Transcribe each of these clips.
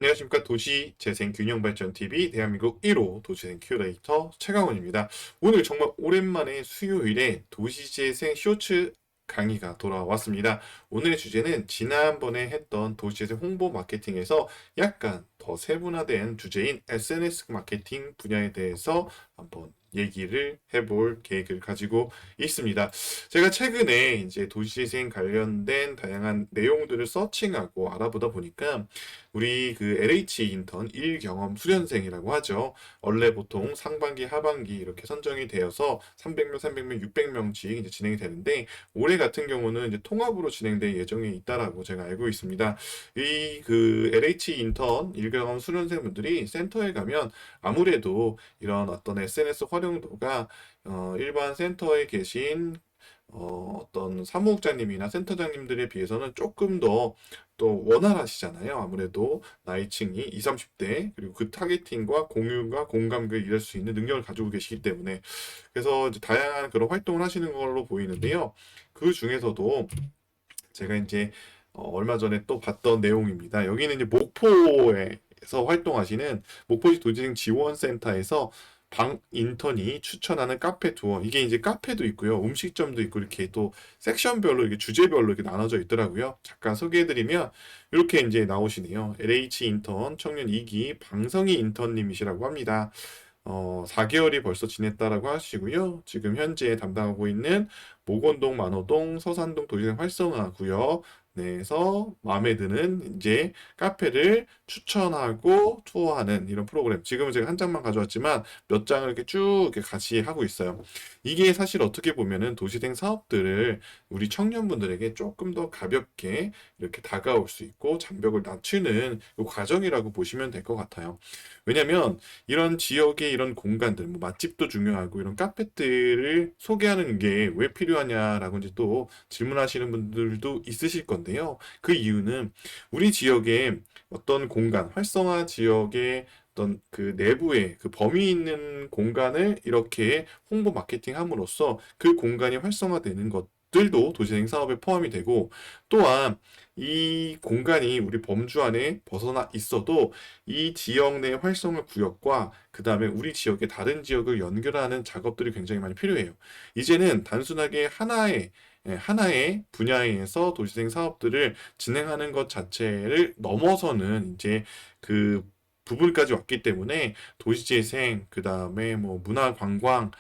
안녕하십니까. 도시재생균형발전TV 대한민국 1호 도시재생 큐레이터 최강원입니다. 오늘 정말 오랜만에 수요일에 도시재생 쇼츠 강의가 돌아왔습니다. 오늘의 주제는 지난번에 했던 도시재생 홍보 마케팅에서 약간 더 세분화된 주제인 SNS 마케팅 분야에 대해서 한번 얘기를 해볼 계획을 가지고 있습니다. 제가 최근에 이제 도시재생 관련된 다양한 내용들을 서칭하고 알아보다 보니까 우리 그 LH 인턴 1경험 수련생이라고 하죠. 원래 보통 상반기, 하반기 이렇게 선정이 되어서 300명, 300명, 600명씩 이제 진행이 되는데 올해 같은 경우는 이제 통합으로 진행될 예정이 있다라고 제가 알고 있습니다. 이 그 LH 인턴 1경험 수련생분들이 센터에 가면 아무래도 이런 어떤 SNS 활용도가 일반 센터에 계신 어떤 사무국장님이나 센터장님들에 비해서는 조금 더 또 원활하시잖아요. 아무래도 나이층이 20, 30대 그리고 그 타겟팅과 공유가 공감을 이룰 수 있는 능력을 가지고 계시기 때문에 그래서 이제 다양한 그런 활동을 하시는 걸로 보이는데요. 그 중에서도 제가 이제 얼마 전에 또 봤던 내용입니다. 여기는 이제 목포에서 활동하시는 목포시 도지생 지원센터에서 방 인턴이 추천하는 카페 투어. 이게 이제 카페도 있고요. 음식점도 있고 이렇게 또 섹션별로 이렇게 주제별로 이렇게 나눠져 있더라고요. 잠깐 소개해드리면 이렇게 이제 나오시네요. LH 인턴 청년 2기 방성희 인턴님이시라고 합니다. 4개월이 벌써 지냈다라고 하시고요. 지금 현재 담당하고 있는 모건동, 만호동, 서산동 도시생 활성화 구역 내에서 마음에 드는 이제 카페를 추천하고 투어하는 이런 프로그램. 지금은 제가 한 장만 가져왔지만 몇 장을 이렇게 쭉 이렇게 같이 하고 있어요. 이게 사실 어떻게 보면은 도시생 사업들을 우리 청년분들에게 조금 더 가볍게 이렇게 다가올 수 있고 장벽을 낮추는 그 과정이라고 보시면 될 것 같아요. 왜냐면 이런 지역의 이런 공간들, 뭐 맛집도 중요하고 이런 카페들을 소개하는 게 왜 필요하냐라고 이제 또 질문하시는 분들도 있으실 건데요. 그 이유는 우리 지역의 어떤 공간, 활성화 지역의 어떤 그 내부의 그 범위 있는 공간을 이렇게 홍보 마케팅 함으로써 그 공간이 활성화되는 것들도 도시행 사업에 포함이 되고 또한 이 공간이 우리 범주 안에 벗어나 있어도 이 지역 내 활성화 구역과 그 다음에 우리 지역의 다른 지역을 연결하는 작업들이 굉장히 많이 필요해요. 이제는 단순하게 하나의 분야에서 도시생 사업들을 진행하는 것 자체를 넘어서는 이제 그 부분까지 왔기 때문에 도시재생, 그 다음에 뭐 문화관광,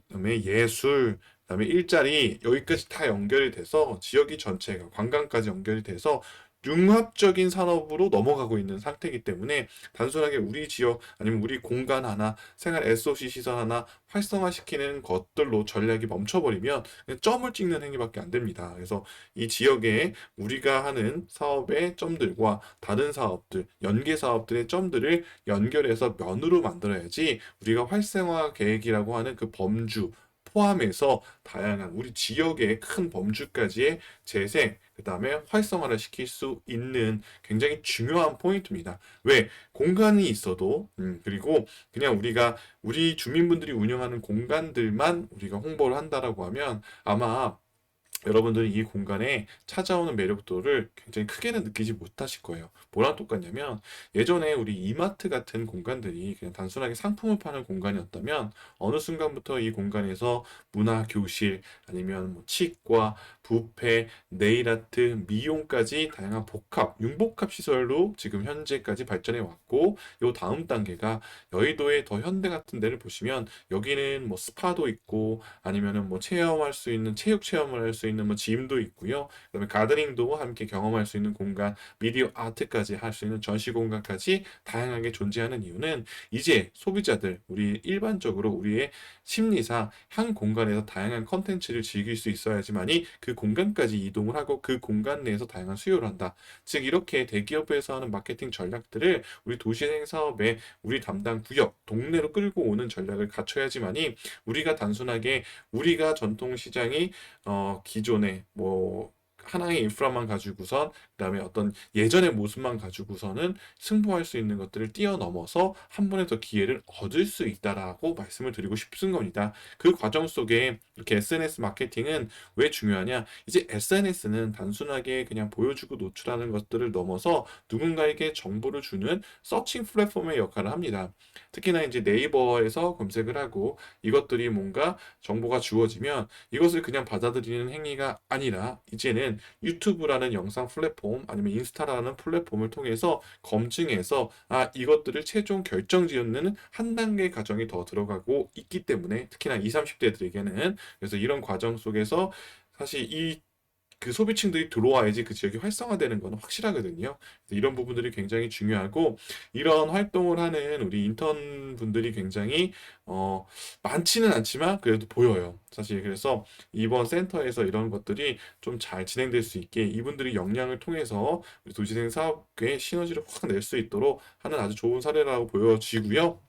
그다음에 예술, 그다음에 일자리 여기까지 다 연결이 돼서 지역이 전체가 관광까지 연결이 돼서 융합적인 산업으로 넘어가고 있는 상태이기 때문에 단순하게 우리 지역 아니면 우리 공간 하나, 생활 SOC 시설 하나 활성화시키는 것들로 전략이 멈춰버리면 그냥 점을 찍는 행위밖에 안 됩니다. 그래서 이 지역에 우리가 하는 사업의 점들과 다른 사업들, 연계 사업들의 점들을 연결해서 면으로 만들어야지 우리가 활성화 계획이라고 하는 그 범주, 포함해서 다양한 우리 지역의 큰 범주까지의 재생, 그 다음에 활성화를 시킬 수 있는 굉장히 중요한 포인트입니다. 왜? 공간이 있어도, 그리고 그냥 우리 주민분들이 운영하는 공간들만 우리가 홍보를 한다라고 하면 아마 여러분들이 이 공간에 찾아오는 매력도를 굉장히 크게는 느끼지 못하실 거예요. 뭐랑 똑같냐면 예전에 우리 이마트 같은 공간들이 그냥 단순하게 상품을 파는 공간이었다면 어느 순간부터 이 공간에서 문화 교실 아니면 뭐 치과, 뷔페, 네일아트, 미용까지 다양한 복합, 융복합 시설로 지금 현재까지 발전해 왔고 요 다음 단계가 여의도의 더 현대 같은 데를 보시면 여기는 뭐 스파도 있고 아니면은 뭐 체험할 수 있는 체육 체험을 할 수 있는 뭐 짐도 있고요. 그다음에 가드닝도 함께 경험할 수 있는 공간, 미디어 아트까지 할 수 있는 전시 공간까지 다양하게 존재하는 이유는 이제 소비자들, 우리 일반적으로 우리의 심리상 한 공간에서 다양한 컨텐츠를 즐길 수 있어야지만이 그 공간까지 이동을 하고 그 공간 내에서 다양한 수요를 한다. 즉 이렇게 대기업에서 하는 마케팅 전략들을 우리 도시행 사업에 우리 담당 구역, 동네로 끌고 오는 전략을 갖춰야지만이 우리가 단순하게 우리가 전통 시장이 기존에 뭐 하나의 인프라만 가지고선 그다음에 어떤 예전의 모습만 가지고서는 승부할 수 있는 것들을 뛰어넘어서 한 번에 더 기회를 얻을 수 있다라고 말씀을 드리고 싶은 겁니다. 그 과정 속에 이렇게 SNS 마케팅은 왜 중요하냐? 이제 SNS는 단순하게 그냥 보여주고 노출하는 것들을 넘어서 누군가에게 정보를 주는 서칭 플랫폼의 역할을 합니다. 특히나 이제 네이버에서 검색을 하고 이것들이 뭔가 정보가 주어지면 이것을 그냥 받아들이는 행위가 아니라 이제는 유튜브라는 영상 플랫폼 아니면 인스타라는 플랫폼을 통해서 검증해서 이것들을 최종 결정 지으는 한 단계 과정이 더 들어가고 있기 때문에 특히나 20, 30대들에게는 그래서 이런 과정 속에서 사실 그 소비층들이 들어와야지 그 지역이 활성화되는 건 확실하거든요. 그래서 이런 부분들이 굉장히 중요하고 이런 활동을 하는 우리 인턴 분들이 굉장히 많지는 않지만 그래도 보여요. 사실 그래서 이번 센터에서 이런 것들이 좀 잘 진행될 수 있게 이분들이 역량을 통해서 우리 도시생 사업의 시너지를 확 낼 수 있도록 하는 아주 좋은 사례라고 보여지고요.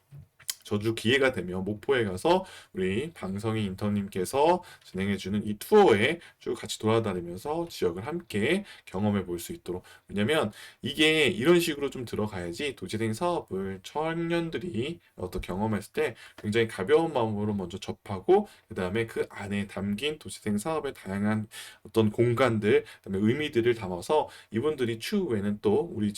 저도 기회가 되면 목포에 가서 우리 방성희 인턴님께서 진행해주는 이 투어에 쭉 같이 돌아다니면서 지역을 함께 경험해 볼 수 있도록. 왜냐면 이게 이런 식으로 좀 들어가야지 도시생 사업을 청년들이 어떤 경험했을 때 굉장히 가벼운 마음으로 먼저 접하고 그 다음에 그 안에 담긴 도시생 사업의 다양한 어떤 공간들, 그다음에 의미들을 담아서 이분들이 추후에는 또 우리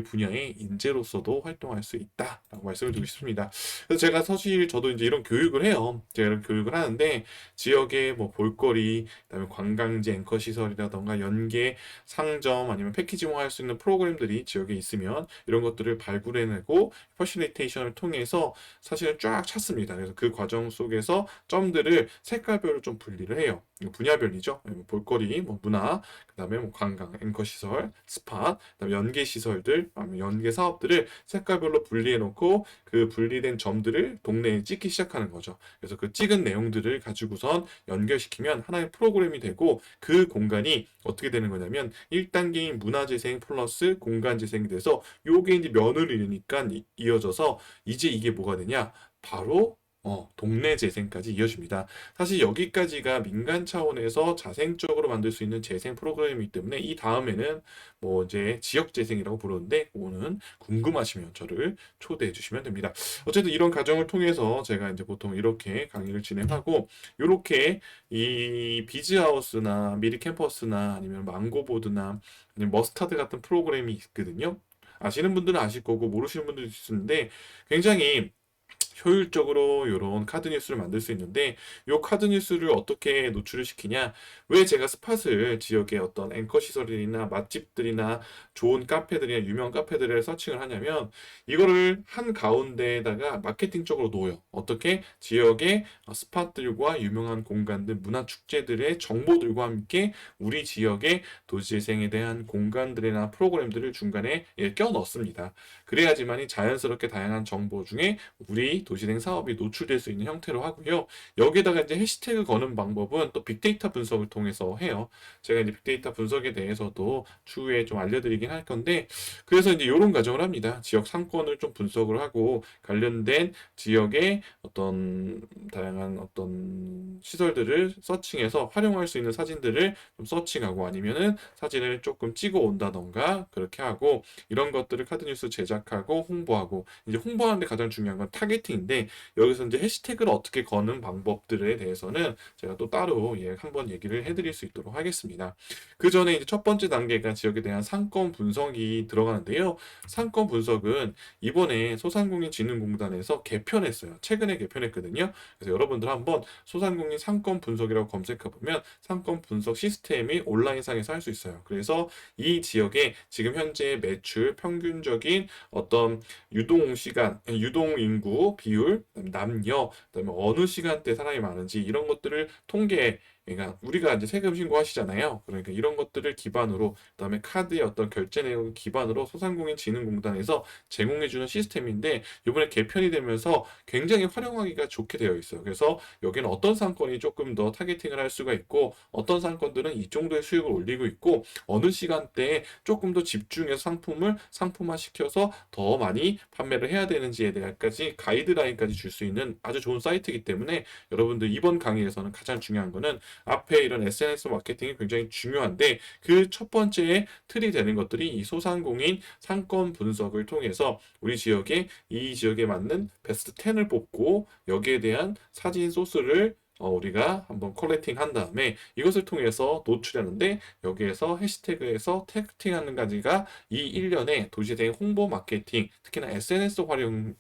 분야의 인재로서도 활동할 수 있다라고 말씀을 드리고 싶습니다. 그래서 제가 사실 저도 이제 이런 교육을 해요. 제가 이런 교육을 하는데 지역의 뭐 볼거리, 그다음에 관광지 앵커 시설이라던가 연계, 상점 아니면 패키지화 할 수 있는 프로그램들이 지역에 있으면 이런 것들을 발굴해내고 퍼실리테이션을 통해서 사실은 쫙 찾습니다. 그래서 그 과정 속에서 점들을 색깔별로 좀 분리를 해요. 분야별이죠. 볼거리, 뭐 문화, 그다음에 뭐 관광, 앵커 시설, 스팟, 그다음에 연계 시설들, 아니면 연계 사업들을 색깔별로 분리해 놓고 그 분리된 점들을 동네에 찍기 시작하는 거죠. 그래서 그 찍은 내용들을 가지고선 연결시키면 하나의 프로그램이 되고 그 공간이 어떻게 되는 거냐면 1단계인 문화재생 플러스 공간재생이 돼서 요게 이제 면을 이루니까 이어져서 이제 이게 뭐가 되냐? 바로 동네 재생까지 이어집니다. 사실 여기까지가 민간 차원에서 자생적으로 만들 수 있는 재생 프로그램이기 때문에 이 다음에는 뭐 이제 지역 재생이라고 부르는데 그거는 궁금하시면 저를 초대해 주시면 됩니다. 어쨌든 이런 과정을 통해서 제가 이제 보통 이렇게 강의를 진행하고 이렇게 이 비즈하우스나 미리 캠퍼스나 아니면 망고보드나 아니면 머스타드 같은 프로그램이 있거든요. 아시는 분들은 아실 거고 모르시는 분들도 있는데 굉장히 효율적으로 이런 카드 뉴스를 만들 수 있는데 이 카드 뉴스를 어떻게 노출을 시키냐? 왜 제가 스팟을 지역의 어떤 앵커 시설이나 맛집들이나 좋은 카페들이나 유명 카페들을 서칭을 하냐면 이거를 한 가운데에다가 마케팅적으로 놓여요. 어떻게 지역의 스팟들과 유명한 공간들, 문화 축제들의 정보들과 함께 우리 지역의 도시재생에 대한 공간들이나 프로그램들을 중간에 껴 넣습니다. 그래야지만이 자연스럽게 다양한 정보 중에 우리 도시행 사업이 노출될 수 있는 형태로 하고요. 여기에다가 이제 해시태그 거는 방법은 또 빅데이터 분석을 통해서 해요. 제가 이제 빅데이터 분석에 대해서도 추후에 좀 알려드리긴 할 건데, 그래서 이제 이런 과정을 합니다. 지역 상권을 좀 분석을 하고 관련된 지역의 어떤 다양한 어떤 시설들을 서칭해서 활용할 수 있는 사진들을 좀 서칭하고 아니면은 사진을 조금 찍어 온다던가 그렇게 하고 이런 것들을 카드뉴스 제작하고 홍보하고 이제 홍보하는데 가장 중요한 건 타겟팅인데 여기서 이제 해시태그를 어떻게 거는 방법들에 대해서는 제가 또 따로 한번 얘기를 해드릴 수 있도록 하겠습니다. 그 전에 이제 첫 번째 단계가 지역에 대한 상권 분석이 들어가는데요. 상권 분석은 이번에 소상공인진흥공단에서 개편했어요. 최근에 개편했거든요. 그래서 여러분들 한번 소상공인 상권 분석이라고 검색해 보면 상권 분석 시스템이 온라인상에서 할 수 있어요. 그래서 이 지역에 지금 현재 매출 평균적인 어떤 유동 시간, 유동 인구 비율, 남녀, 그다음에 어느 시간대 사람이 많은지 이런 것들을 통계 그러니까 우리가 이제 세금 신고하시잖아요. 그러니까 이런 것들을 기반으로 그다음에 카드의 어떤 결제 내용을 기반으로 소상공인진흥공단에서 제공해주는 시스템인데 이번에 개편이 되면서 굉장히 활용하기가 좋게 되어 있어요. 그래서 여기는 어떤 상권이 조금 더 타겟팅을 할 수가 있고 어떤 상권들은 이 정도의 수익을 올리고 있고 어느 시간대에 조금 더 집중해서 상품을 상품화시켜서 더 많이 판매를 해야 되는지에 대한까지 가이드라인까지 줄 수 있는 아주 좋은 사이트이기 때문에 여러분들 이번 강의에서는 가장 중요한 거는 앞에 이런 SNS 마케팅이 굉장히 중요한데 그 첫 번째 틀이 되는 것들이 이 소상공인 상권 분석을 통해서 우리 지역에 이 지역에 맞는 베스트 10을 뽑고 여기에 대한 사진 소스를 우리가 한번 컬렉팅 한 다음에 이것을 통해서 노출하는데 여기에서 해시태그에서 태그팅하는 가지가 이 1년에 도시재생 홍보 마케팅 특히나 SNS 활용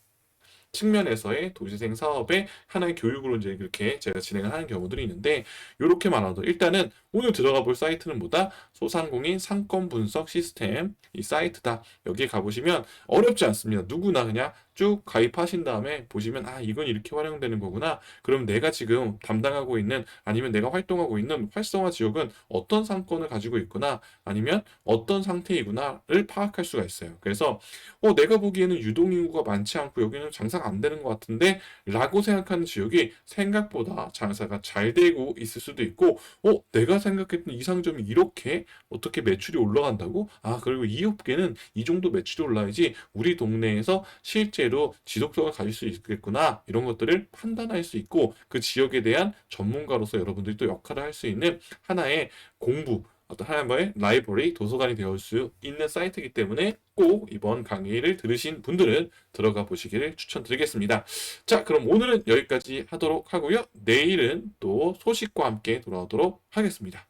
측면에서의 도시생 사업의 하나의 교육으로 이제 이렇게 제가 진행을 하는 경우들이 있는데 요렇게 말하도 일단은 오늘 들어가 볼 사이트는 뭐다? 소상공인 상권 분석 시스템 이 사이트다. 여기에 가보시면 어렵지 않습니다. 누구나 그냥 쭉 가입하신 다음에 보시면 아 이건 이렇게 활용되는 거구나. 그럼 내가 지금 담당하고 있는 아니면 내가 활동하고 있는 활성화 지역은 어떤 상권을 가지고 있구나 아니면 어떤 상태이구나를 파악할 수가 있어요. 그래서 내가 보기에는 유동인구가 많지 않고 여기는 장사가 안 되는 것 같은데 라고 생각하는 지역이 생각보다 장사가 잘 되고 있을 수도 있고 내가 생각했던 이 상점이 이렇게 어떻게 매출이 올라간다고? 아 그리고 이 업계는 이 정도 매출이 올라야지 우리 동네에서 실제로 지속성을 가질 수 있겠구나 이런 것들을 판단할 수 있고 그 지역에 대한 전문가로서 여러분들이 또 역할을 할 수 있는 하나의 공부 어떤 하나의 라이브러리 도서관이 되어 수 있는 사이트이기 때문에 꼭 이번 강의를 들으신 분들은 들어가 보시기를 추천드리겠습니다. 자, 그럼 오늘은 여기까지 하도록 하고요. 내일은 또 소식과 함께 돌아오도록 하겠습니다.